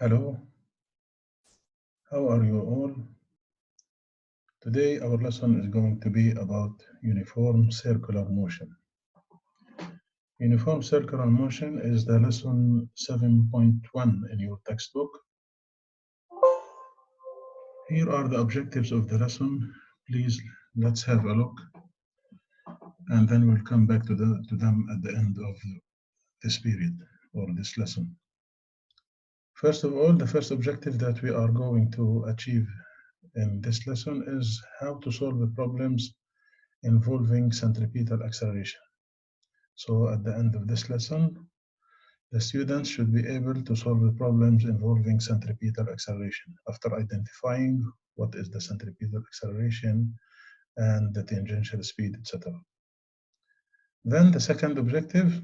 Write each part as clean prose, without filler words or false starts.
Hello, how are you all? Today our lesson is going to be about uniform circular motion. Uniform circular motion is the lesson 7.1 in your textbook. Here are the objectives of the lesson. Please let's have a look and then we'll come back to them at the end of this period or this lesson. First of all, the first objective that we are going to achieve in this lesson is how to solve the problems involving centripetal acceleration. So at the end of this lesson, the students should be able to solve the problems involving centripetal acceleration after identifying what is the centripetal acceleration and the tangential speed, etc. Then the second objective,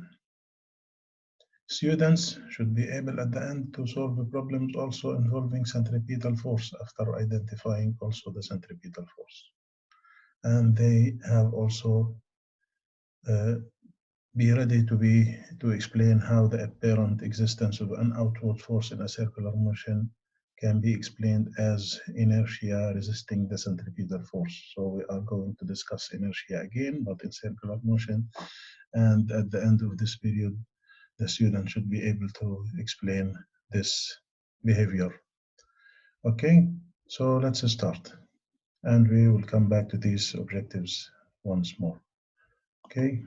students should be able at the end to solve the problems also involving centripetal force after identifying also the centripetal force. And they have also be ready to explain how the apparent existence of an outward force in a circular motion can be explained as inertia resisting the centripetal force. So we are going to discuss inertia again, but in circular motion. And at the end of this period, the student should be able to explain this behavior. Okay, so let's start. And we will come back to these objectives once more. Okay.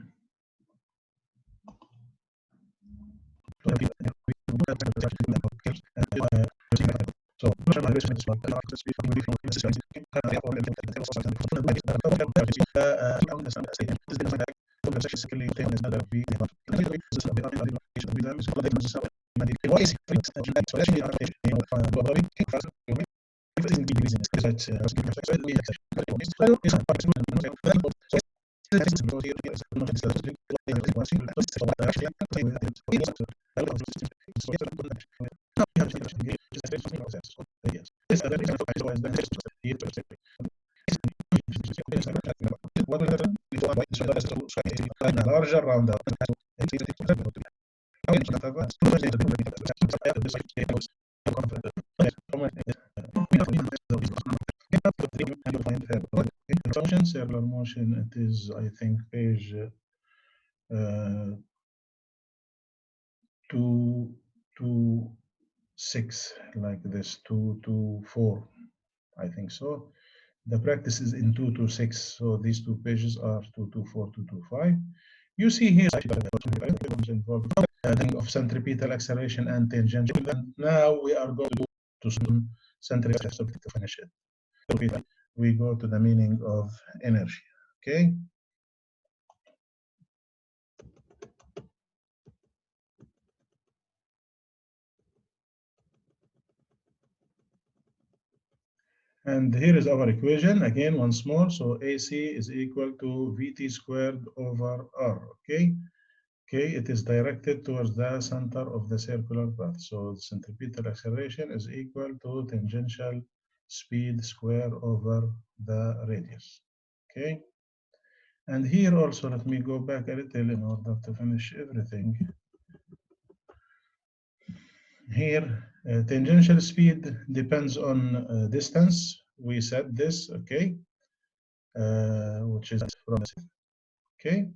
Larger round circular motion, it is, I think, page 226, like this, 224, I think so. The practice is in 226, so these two pages are 224, 225. You see here involved of centripetal acceleration and tangential. And now we are going to centripetal to finish it. We go to the meaning of energy. Okay. And here is our equation again once more. So AC is equal to VT squared over R. Okay. Okay, it is directed towards the center of the circular path. So the centripetal acceleration is equal to tangential speed square over the radius. Okay. And here also, let me go back a little in order to finish everything. Here, tangential speed depends on distance. We said this, okay, which is from this, okay.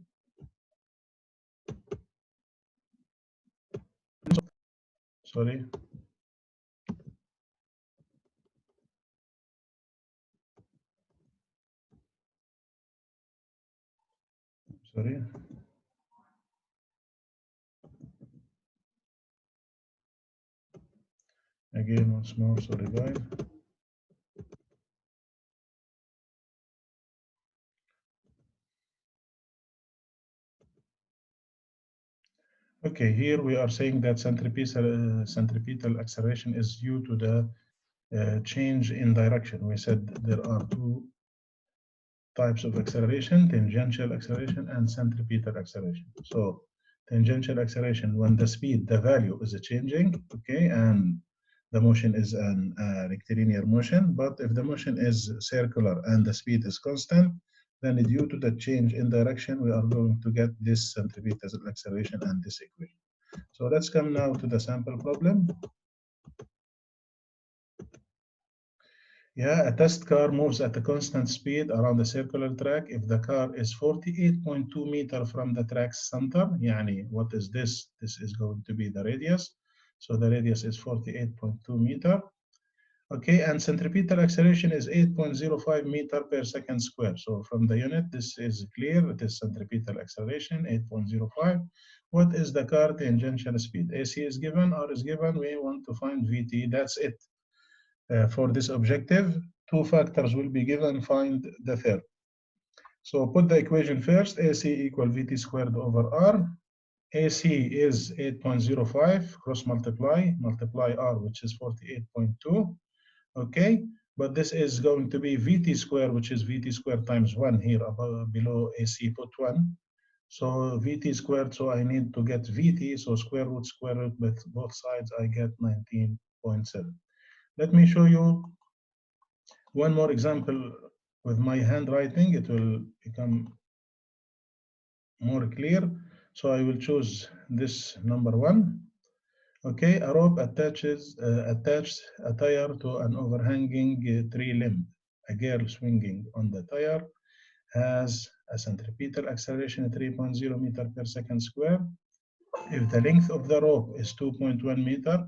Sorry. Sorry. Again, once more, sorry guys. Okay, here we are saying that centripetal acceleration is due to the change in direction. We said there are two types of acceleration, tangential acceleration and centripetal acceleration. So tangential acceleration, when the speed, the value is changing, okay, and the motion is an rectilinear motion. But if the motion is circular and the speed is constant, then due to the change in direction, we are going to get this centripetal acceleration and this equation. So let's come now to the sample problem. Yeah, a test car moves at a constant speed around a circular track if the car is 48.2 meters from the track's center. يعني, what is this? This is going to be the radius. So the radius is 48.2 meter. Okay, and centripetal acceleration is 8.05 meter per second square. So from the unit, this is clear. It is centripetal acceleration, 8.05. What is the car tangential speed? AC is given, R is given. We want to find VT. That's it. For this objective, two factors will be given. Find the third. So put the equation first. AC equal VT squared over R. AC is 8.05. Cross multiply R, which is 48.2. Okay, but this is going to be VT square, which is VT squared times 1 here above, below AC, put 1. So VT squared, so I need to get VT, so square root, but both sides I get 19.7. Let me show you one more example with my handwriting. It will become more clear. So I will choose this number 1. Okay, a rope attached a tire to an overhanging tree limb. A girl swinging on the tire has a centripetal acceleration 3.0 meter per second square. If the length of the rope is 2.1 meter,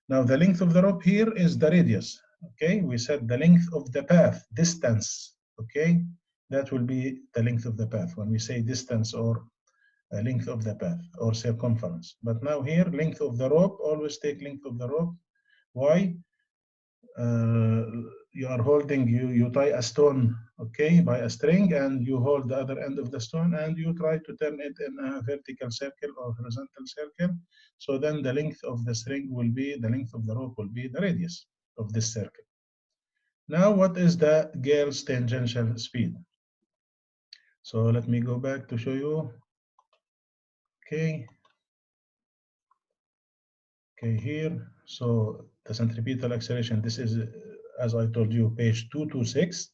now the length of the rope here is the radius. Okay, we said the length of the path, distance. Okay, that will be the length of the path when we say distance or length of the path or circumference. But now here, length of the rope, always take length of the rope. Why? You are holding, you tie a stone, okay, by a string, and you hold the other end of the stone and you try to turn it in a vertical circle or horizontal circle. So then the length of the string will be, the length of the rope will be the radius of this circle. Now, what is the girl's tangential speed? So let me go back to show you. Okay. Okay, here, so the centripetal acceleration, this is, as I told you, page 226.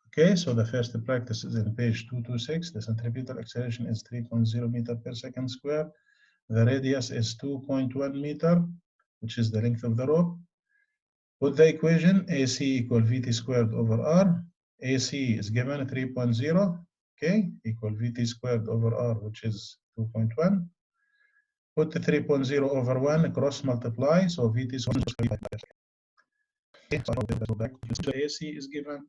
Okay, so the first practice is in page 226. The centripetal acceleration is 3.0 meter per second square. The radius is 2.1 meter, which is the length of the rope. Put the equation AC equal VT squared over R. AC is given 3.0, okay, equal VT squared over R, which is 2.1. Put the 3.0 over 1, cross multiply, so VT is AC is given.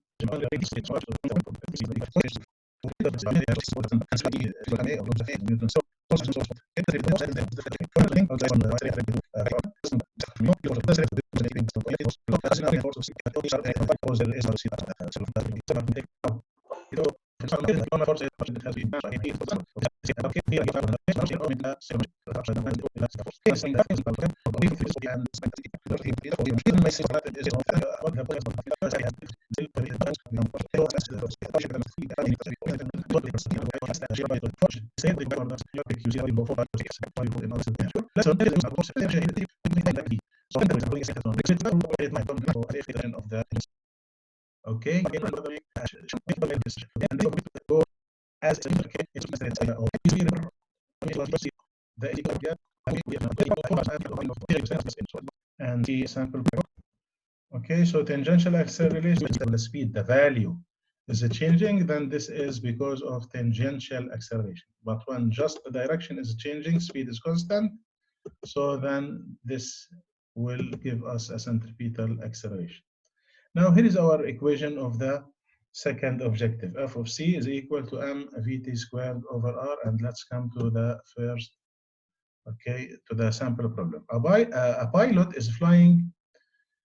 Okay, as and the sample. Okay, so tangential acceleration is the speed, the value is changing, then this is because of tangential acceleration. But when just the direction is changing, speed is constant, so then this will give us a centripetal acceleration. Now here is our equation of the second objective. F of C is equal to m VT squared over R, and let's come to the first, okay, to the sample problem. A pilot is flying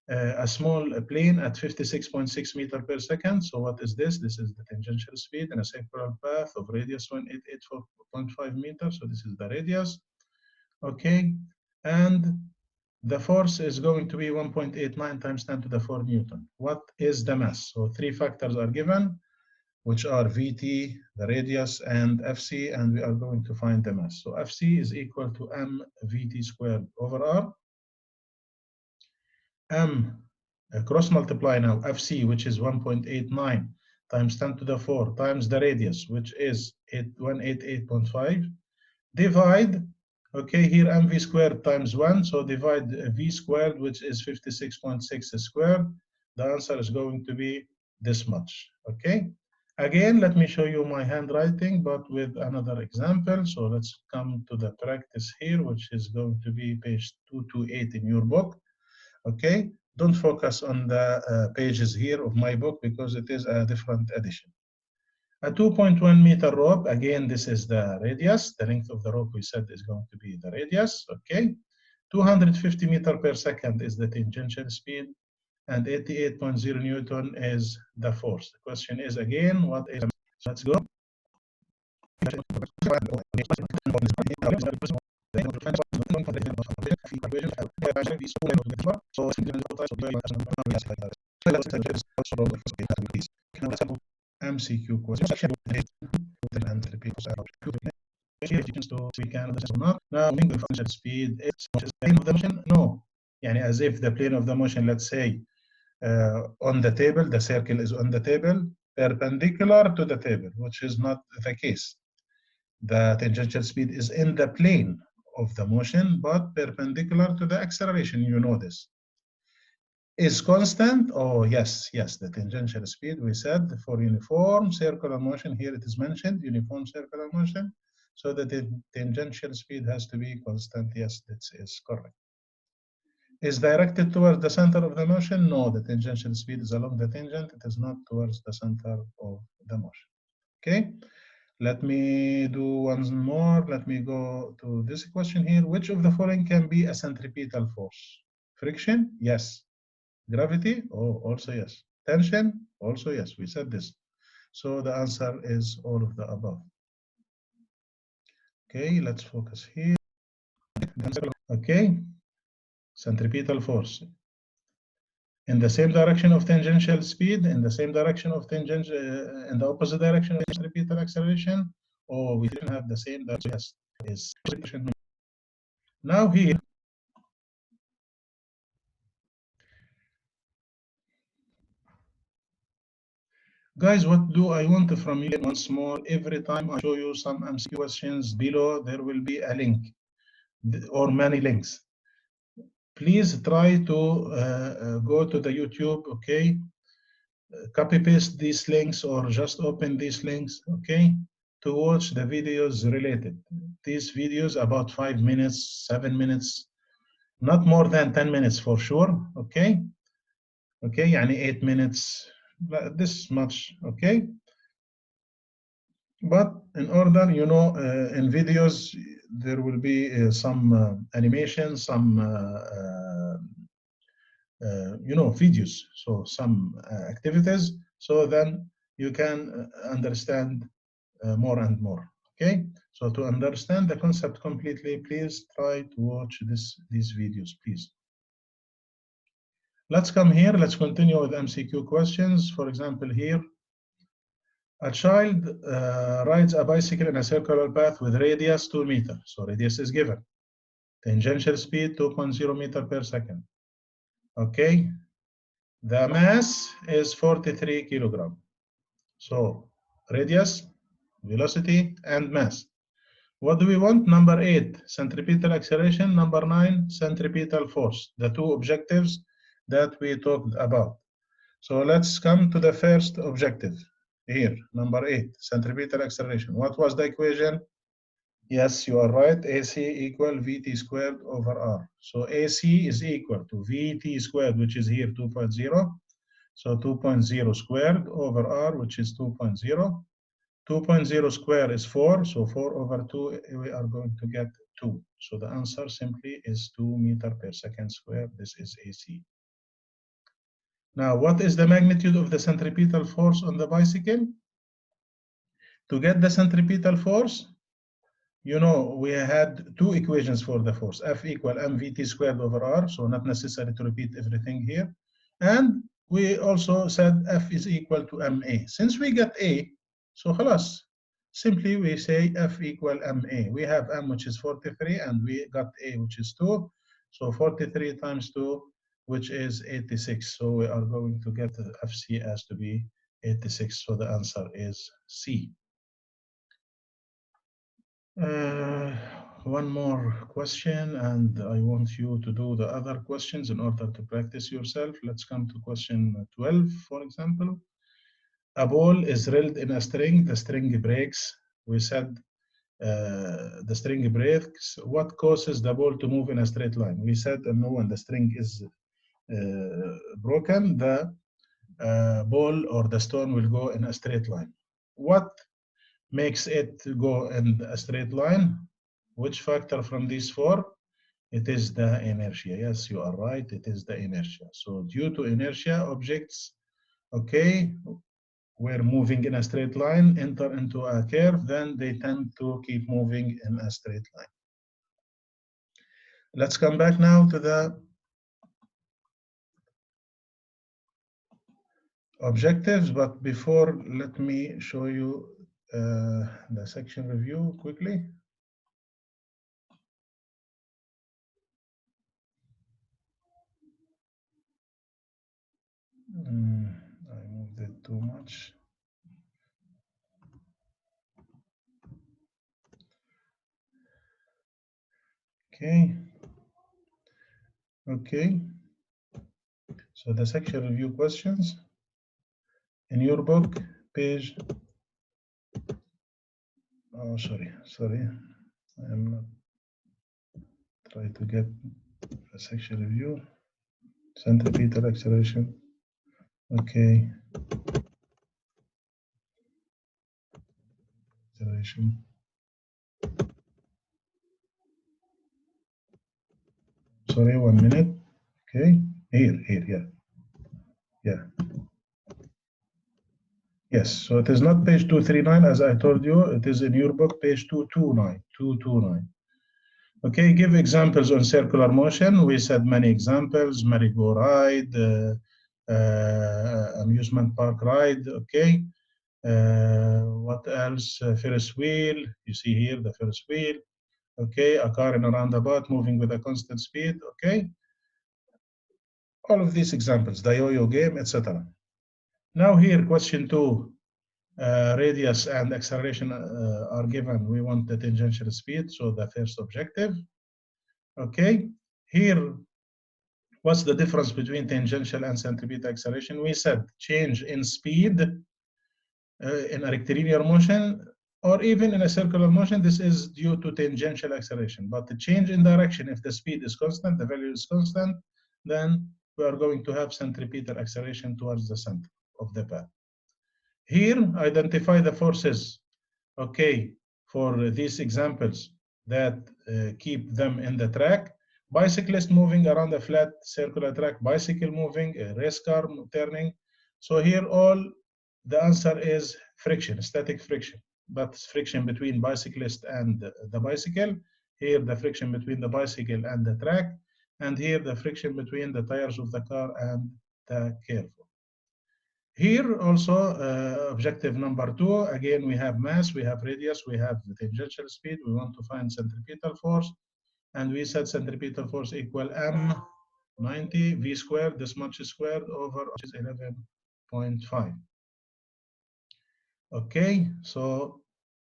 a small plane at 56.6 meter per second. So what is this? This is the tangential speed in a circular path of radius 1884.5 meters. So this is the radius. Okay, and the force is going to be 1.89 times 10 to the 4 Newton. What is the mass? So three factors are given, which are Vt, the radius, and Fc, and we are going to find the mass. So Fc is equal to m Vt squared over R. M cross multiply now Fc, which is 1.89 times 10 to the 4 times the radius, which is 188.5, divide, okay, here mv squared times 1, so divide v squared, which is 56.6 squared, The answer is going to be this much. Okay. Again, let me show you my handwriting, but with another example. So let's come to the practice here, which is going to be page 228 in your book. Okay. Don't focus on the pages here of my book because it is a different edition. A 2.1 meter rope, again, this is the radius. The length of the rope we said is going to be the radius. Okay. 250 meter per second is the tangential speed, and 88.0 Newton is the force. The question is again, what is, let's go. MCQ question. We can or not. Now, function speed is plane of the motion. No, يعني as if the plane of the motion, let's say, on the table, the circle is on the table, perpendicular to the table, which is not the case. The tangential speed is in the plane of the motion, but perpendicular to the acceleration. You know this. Is constant? Oh, yes, yes. The tangential speed, we said, for uniform circular motion, here it is mentioned, uniform circular motion. So the tangential speed has to be constant. Yes, this is correct. Is directed towards the center of the motion? No, the tangential speed is along the tangent. It is not towards the center of the motion. Okay, let me do once more. Let me go to this question here. Which of the following can be a centripetal force? Friction? Yes. Gravity? Oh, also yes. Tension? Also yes. We said this. So the answer is all of the above. Okay, let's focus here. Okay, centripetal force. In the same direction of tangential speed, in the same direction of tangential, in the opposite direction of centripetal acceleration, or we didn't have the same direction. Yes, is now here. Guys, what do I want from you once more? Every time I show you some MCQ questions below, there will be a link or many links. Please try to go to the YouTube, okay? Copy paste these links or just open these links, okay? To watch the videos related. These videos about 5 minutes, 7 minutes, not more than 10 minutes for sure, okay? Okay, يعني 8 minutes, this much, okay? But in order, you know, in videos, there will be some animation, some, you know, videos, so some activities, so then you can understand more and more. Okay, so to understand the concept completely, please try to watch these videos, please. Let's come here. Let's continue with MCQ questions. For example, here, a child rides a bicycle in a circular path with radius 2 meters. So radius is given. Tangential speed 2.0 meter per second. Okay. The mass is 43 kilogram. So radius, velocity, and mass. What do we want? Number 8, centripetal acceleration. Number 9, centripetal force. The two objectives that we talked about. So let's come to the first objective. Here, number 8, centripetal acceleration. What was the equation? Yes, you are right. AC equal VT squared over R. So AC is equal to VT squared, which is here 2.0. So 2.0 squared over R, which is 2.0. 2.0 square is 4, so 4 over 2, we are going to get 2. So the answer simply is 2 meter per second square. This is AC. Now, what is the magnitude of the centripetal force on the bicycle? To get the centripetal force, you know, we had two equations for the force. F equal mvt squared over r, so not necessary to repeat everything here. And we also said F is equal to ma. Since we got A, so خلاص, simply we say F equal ma. We have m, which is 43, and we got A, which is 2. So 43 times 2, which is 86. So we are going to get the FC as to be 86. So the answer is C. one more question, and I want you to do the other questions in order to practice yourself. Let's come to question 12, for example. A ball is reeled in a string, the string breaks. We said the string breaks. What causes the ball to move in a straight line? We said no, when the string is broken, the ball or the stone will go in a straight line. What makes it go in a straight line? Which factor from these four? It is the inertia. Yes, you are right. It is the inertia. So due to inertia, objects, okay, were moving in a straight line, enter into a curve, then they tend to keep moving in a straight line. Let's come back now to the objectives, but before, let me show you the section review quickly. I moved it too much. Okay. Okay. So the section review questions in your book, page. Oh, sorry. I am not trying to get the section review. Centripetal acceleration. Okay. Acceleration. Sorry, 1 minute. Okay. Here, yeah. Yes, so it is not page 239 as I told you, it is in your book, page 229. Okay, give examples on circular motion. We said many examples, merry-go-ride, amusement park ride, okay. What else? Ferris wheel, you see here the Ferris wheel. Okay, a car in a roundabout moving with a constant speed, okay. All of these examples, the yo-yo game, etc. Now here, question 2. Radius and acceleration are given. We want the tangential speed, so the first objective. Okay, here, what's the difference between tangential and centripetal acceleration? We said change in speed in a rectilinear motion, or even in a circular motion, this is due to tangential acceleration. But the change in direction, if the speed is constant, the value is constant, then we are going to have centripetal acceleration towards the center of the path. Here, identify the forces, okay, for these examples that keep them in the track. Bicyclist moving around a flat circular track, bicycle moving, a race car turning. So here all the answer is friction, static friction, but friction between bicyclist and the bicycle. Here the friction between the bicycle and the track, and here the friction between the tires of the car and the curve. Here also, objective number 2, again, we have mass, we have radius, we have the tangential speed. We want to find centripetal force, and we said centripetal force equal m90 v squared, this much squared over 11.5. Okay, so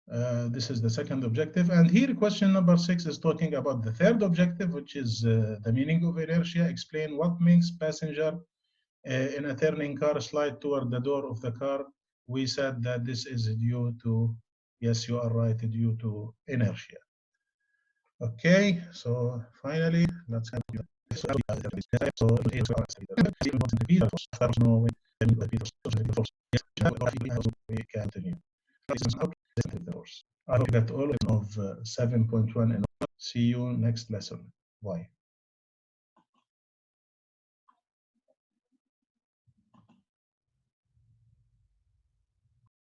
this is the second objective. And here, question number 6 is talking about the third objective, which is the meaning of inertia. Explain what makes passenger in a turning car slide toward the door of the car. We said that this is due to, yes, you are right, due to inertia. Okay, so finally, let's have we continue. I hope you got all of 7.1 and see you next lesson. Bye.